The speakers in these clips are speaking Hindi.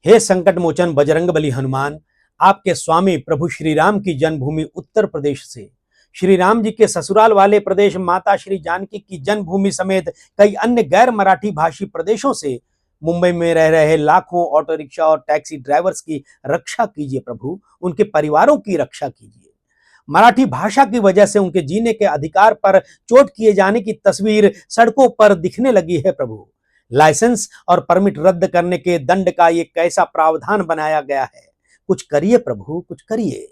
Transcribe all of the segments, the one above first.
हे संकट मोचन बजरंगबली हनुमान, आपके स्वामी प्रभु श्री राम की जन्मभूमि उत्तर प्रदेश से श्री राम जी के ससुराल वाले प्रदेश माता श्री जानकी की जन्मभूमि समेत कई अन्य गैर मराठी भाषी प्रदेशों से मुंबई में रह रहे लाखों ऑटो रिक्शा और टैक्सी ड्राइवर्स की रक्षा कीजिए प्रभु, उनके परिवारों की रक्षा कीजिए। मराठी भाषा की वजह से उनके जीने के अधिकार पर चोट किए जाने की तस्वीर सड़कों पर दिखने लगी है प्रभु। लाइसेंस और परमिट रद्द करने के दंड का ये कैसा प्रावधान बनाया गया है, कुछ करिए प्रभु, कुछ करिए।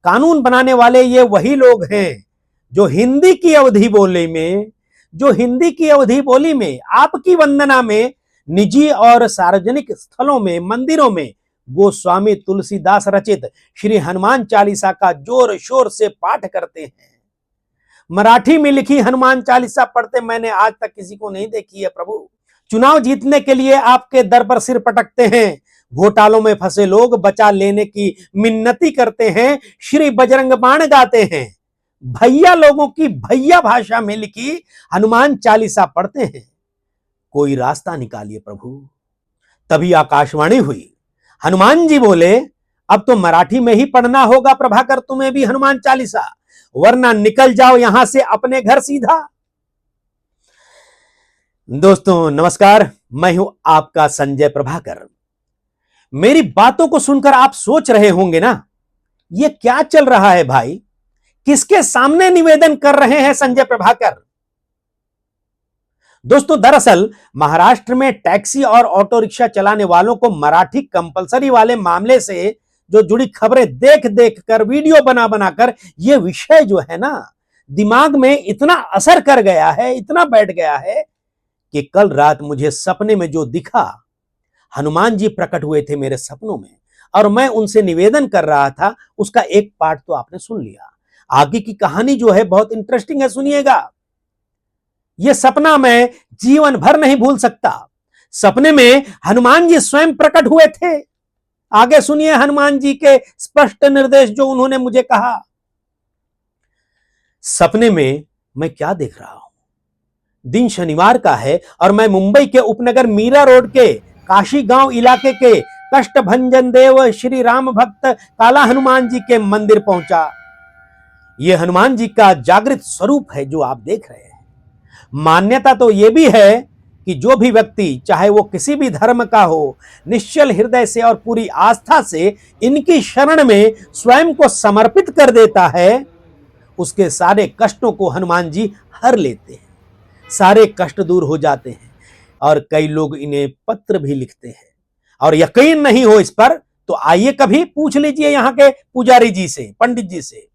कानून बनाने वाले ये वही लोग हैं जो हिंदी की अवधि बोली में आपकी वंदना में निजी और सार्वजनिक स्थलों में मंदिरों में गोस्वामी तुलसीदास रचित श्री हनुमान चालीसा का जोर शोर से पाठ करते हैं। मराठी में लिखी हनुमान चालीसा पढ़ते मैंने आज तक किसी को नहीं देखी है प्रभु। चुनाव जीतने के लिए आपके दर पर सिर पटकते हैं, घोटालों में फंसे लोग बचा लेने की मिन्नती करते हैं, श्री बजरंग बाण गाते हैं, भैया लोगों की भैया भाषा में लिखी हनुमान चालीसा पढ़ते हैं। कोई रास्ता निकालिए प्रभु। तभी आकाशवाणी हुई। हनुमान जी बोले, अब तो मराठी में ही पढ़ना होगा प्रभाकर तुम्हें भी हनुमान चालीसा, वरना निकल जाओ यहां से अपने घर सीधा। दोस्तों नमस्कार, मैं हूं आपका संजय प्रभाकर। मेरी बातों को सुनकर आप सोच रहे होंगे ना, ये क्या चल रहा है भाई, किसके सामने निवेदन कर रहे हैं संजय प्रभाकर। दोस्तों दरअसल महाराष्ट्र में टैक्सी और ऑटो रिक्शा चलाने वालों को मराठी कंपलसरी वाले मामले से जो जुड़ी खबरें देख देख कर वीडियो बना बनाकर यह विषय जो है ना दिमाग में इतना असर कर गया है, इतना बैठ गया है कि कल रात मुझे सपने में जो दिखा, हनुमान जी प्रकट हुए थे मेरे सपनों में और मैं उनसे निवेदन कर रहा था, उसका एक पार्ट तो आपने सुन लिया। आगे की कहानी जो है बहुत इंटरेस्टिंग है, सुनिएगा। यह सपना मैं जीवन भर नहीं भूल सकता। सपने में हनुमान जी स्वयं प्रकट हुए थे। आगे सुनिए हनुमान जी के स्पष्ट निर्देश जो उन्होंने मुझे कहा। सपने में मैं क्या देख रहा हूं, दिन शनिवार का है और मैं मुंबई के उपनगर मीरा रोड के काशी गांव इलाके के कष्ट भंजन देव श्री राम भक्त काला हनुमान जी के मंदिर पहुंचा। यह हनुमान जी का जागृत स्वरूप है जो आप देख रहे हैं। मान्यता तो यह भी है कि जो भी व्यक्ति चाहे वो किसी भी धर्म का हो, निश्चल हृदय से और पूरी आस्था से इनकी शरण में स्वयं को समर्पित कर देता है, उसके सारे कष्टों को हनुमान जी हर लेते हैं, सारे कष्ट दूर हो जाते हैं। और कई लोग इन्हें पत्र भी लिखते हैं। और यकीन नहीं हो इस पर तो आइए कभी पूछ लीजिए यहां के पुजारी जी से, पंडित जी से।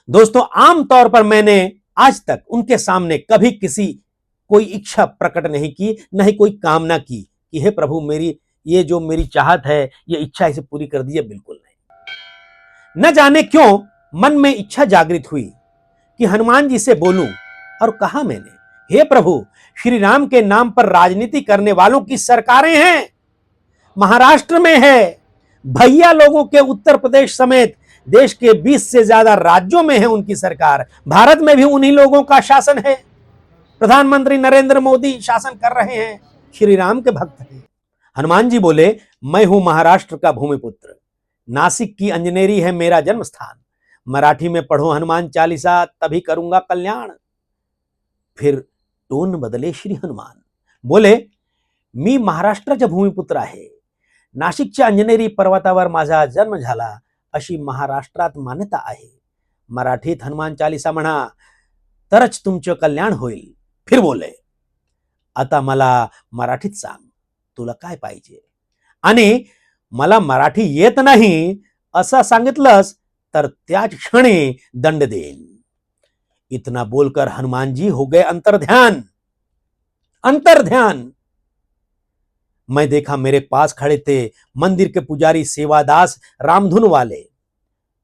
दोस्तों आमतौर पर मैंने आज तक उनके सामने कभी किसी कोई इच्छा प्रकट नहीं की, न ही कोई कामना की कि हे प्रभु मेरी ये जो मेरी चाहत है ये इच्छा इसे पूरी कर दीजिए, बिल्कुल नहीं। न जाने क्यों मन में इच्छा जागृत हुई कि हनुमान जी से बोलूं और कहा मैंने, हे प्रभु श्री राम के नाम पर राजनीति करने वालों की सरकारें हैं, महाराष्ट्र में है, भैया लोगों के उत्तर प्रदेश समेत देश के 20 से ज्यादा राज्यों में है उनकी सरकार, भारत में भी उन्हीं लोगों का शासन है, प्रधानमंत्री नरेंद्र मोदी शासन कर रहे हैं, श्री राम के भक्त हैं। हनुमान जी बोले, मैं हूं महाराष्ट्र का भूमिपुत्र, नासिक की अंजनेरी है मेरा जन्म स्थान, मराठी में पढ़ो हनुमान चालीसा तभी करूंगा कल्याण। फिर टोन बदले श्री हनुमान, बोले मी महाराष्ट्राचा भूमिपुत्र आहे, नाशिकच्या अंजनेरी पर्वतावर माझा जन्म झाला अशी महाराष्ट्रात मान्यता आहे, मराठीत हनुमान चालीसा म्हणा तरच तुमचं कल्याण होईल। फिर बोले, आता मला मराठीत सांग तुला काय पाहिजे, आणि मला मराठी येत नाही असं सांगितलंस तर त्याच क्षणी दंड देईन। इतना बोलकर हनुमान जी हो गए अंतर्ध्यान। मैं देखा मेरे पास खड़े थे मंदिर के पुजारी सेवादास रामधुन वाले,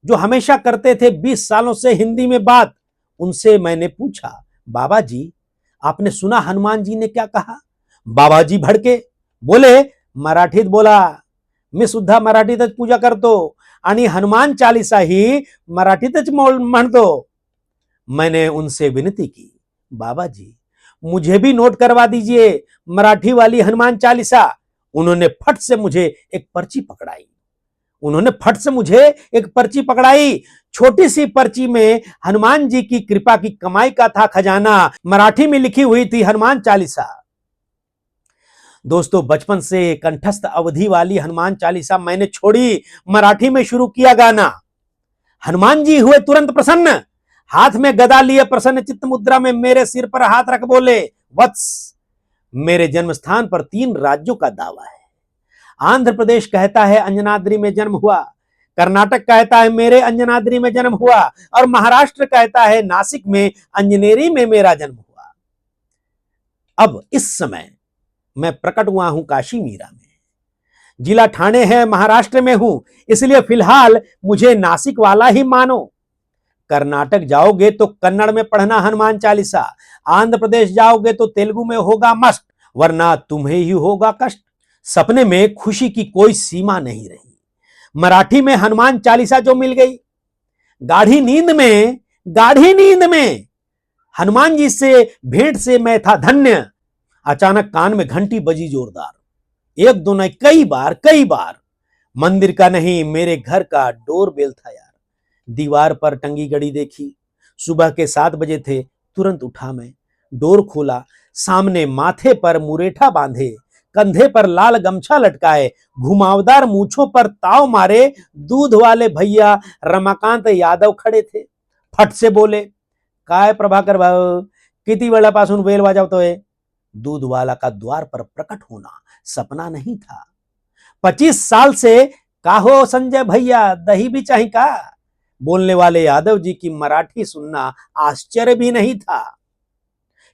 जो हमेशा करते थे 20 सालों से हिंदी में बात। उनसे मैंने पूछा, बाबा जी आपने सुना हनुमान जी ने क्या कहा? बाबा जी भड़के, बोले मराठीत बोला, मी सुद्धा मराठीतच पूजा करतो आणि हनुमान चालीसा ही मराठीतच म्हणतो। मैंने उनसे विनती की, बाबा जी मुझे भी नोट करवा दीजिए मराठी वाली हनुमान चालीसा उन्होंने फट से मुझे एक पर्ची पकड़ाई। छोटी सी पर्ची में हनुमान जी की कृपा की कमाई का था खजाना। मराठी में लिखी हुई थी हनुमान चालीसा। दोस्तों, बचपन से कंठस्थ अवधि वाली हनुमान चालीसा मैंने छोड़ी, मराठी में शुरू किया गाना। हनुमान जी हुए तुरंत प्रसन्न, हाथ में गदा लिए प्रसन्न चित्त मुद्रा में मेरे सिर पर हाथ रख बोले, वत्स, मेरे जन्म स्थान पर 3 राज्यों का दावा है। आंध्र प्रदेश कहता है अंजनाद्री में जन्म हुआ, कर्नाटक कहता है मेरे अंजनाद्री में जन्म हुआ, और महाराष्ट्र कहता है नासिक में अंजनेरी में मेरा जन्म हुआ। अब इस समय मैं प्रकट हुआ हूं काशी मीरा में। जिला ठाणे है, महाराष्ट्र में हूं, इसलिए फिलहाल मुझे नासिक वाला ही मानो। कर्नाटक जाओगे तो कन्नड़ में पढ़ना हनुमान चालीसा, आंध्र प्रदेश जाओगे तो तेलुगु में होगा मस्ट, वरना तुम्हें ही होगा कष्ट। सपने में खुशी की कोई सीमा नहीं रही। मराठी में हनुमान चालीसा जो मिल गई, गाढ़ी नींद में हनुमान जी से भेंट से मैं था धन्य। अचानक कान में घंटी बजी जोरदार, एक दो नहीं कई बार। मंदिर का नहीं, मेरे घर का डोरबेल था यार। दीवार पर टंगी घड़ी देखी, सुबह के 7 बजे थे। तुरंत उठा मैं, डोर खोला, सामने माथे पर मुरेठा बांधे, कंधे पर लाल गमछा लटकाए, घुमावदार मूछों पर ताव मारे दूध वाले भैया रमाकांत यादव खड़े थे। फट से बोले, काय प्रभाकर भाऊ, किती वेळापासून बेल वाजवतोय? दूध वाला का द्वार पर प्रकट होना सपना नहीं था। 25 साल से काहो संजय भैया, दही भी चाहिए का? बोलने वाले यादव जी की मराठी सुनना आश्चर्य भी नहीं था,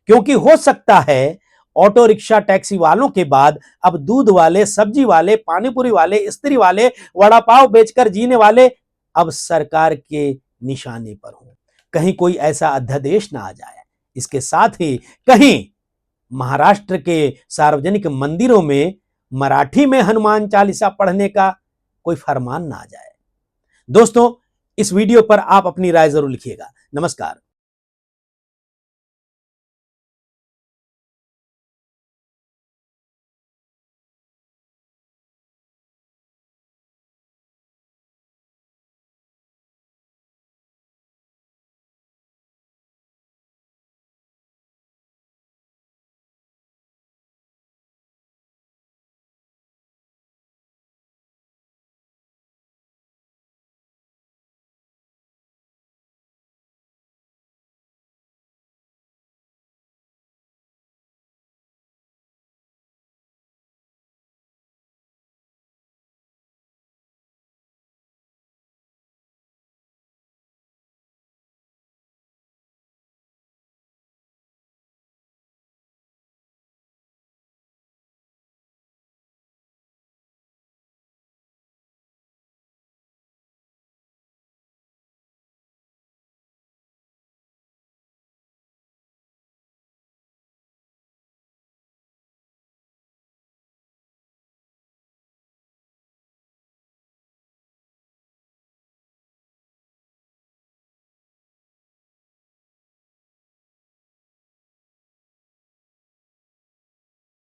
क्योंकि हो सकता है ऑटो रिक्शा टैक्सी वालों के बाद अब दूध वाले, सब्जी वाले, पानीपुरी वाले, स्त्री वाले, वड़ा पाव बेचकर जीने वाले अब सरकार के निशाने पर हो। कहीं कोई ऐसा अध्यादेश ना आ जाए, इसके साथ ही कहीं महाराष्ट्र के सार्वजनिक मंदिरों में मराठी में हनुमान चालीसा पढ़ने का कोई फरमान ना आ जाए। दोस्तों, इस वीडियो पर आप अपनी राय जरूर लिखिएगा। नमस्कार।